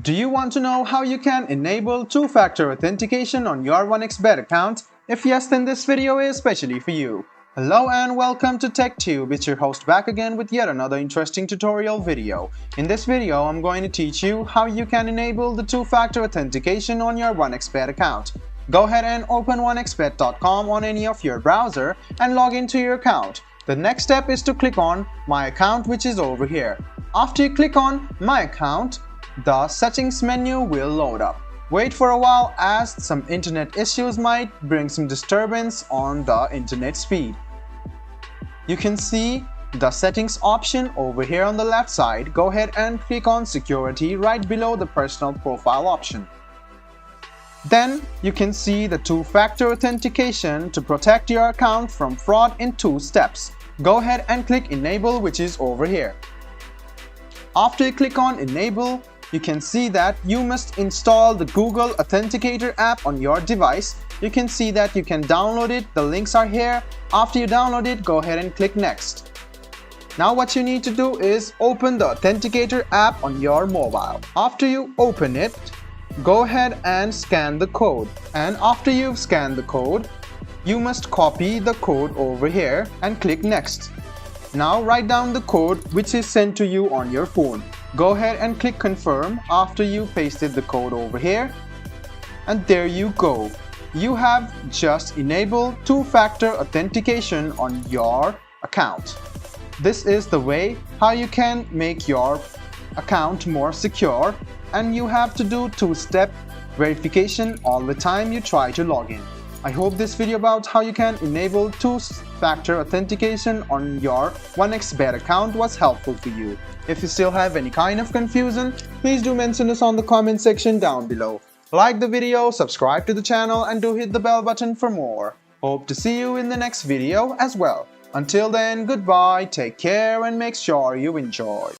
Do you want to know how you can enable two-factor authentication on your 1xBet account? If yes, then this video is especially for you. Hello and welcome to TechTube. It's your host back again with yet another interesting tutorial video. In this video, I'm going to teach you how you can enable the two-factor authentication on your 1xBet account. Go ahead and open 1xbet.com on any of your browser and log into your account. The next step is to click on My Account, which is over here. After you click on My Account, the settings menu will load up. Wait for a while as some internet issues might bring some disturbance on the internet speed. You can see the settings option over here on the left side. Go ahead and click on Security right below the Personal Profile option. Then you can see the two-factor authentication to protect your account from fraud in 2 steps. Go ahead and click Enable, which is over here. After you click on Enable, you can see that you must install the Google Authenticator app on your device. You can see that you can download it. The links are here. After you download it, go ahead and click Next. Now what you need to do is open the Authenticator app on your mobile. After you open it, go ahead and scan the code. And after you've scanned the code, you must copy the code over here and click Next. Now write down the code which is sent to you on your phone. Go ahead and click Confirm after you pasted the code over here. And there you go. You have just enabled two-factor authentication on your account. This is the way how you can make your account more secure, and you have to do 2-step verification all the time you try to log in. I hope this video about how you can enable two-factor authentication on your 1xBet account was helpful for you. If you still have any kind of confusion, please do mention us on the comment section down below. Like the video, subscribe to the channel, and do hit the bell button for more. Hope to see you in the next video as well. Until then, goodbye, take care, and make sure you enjoy.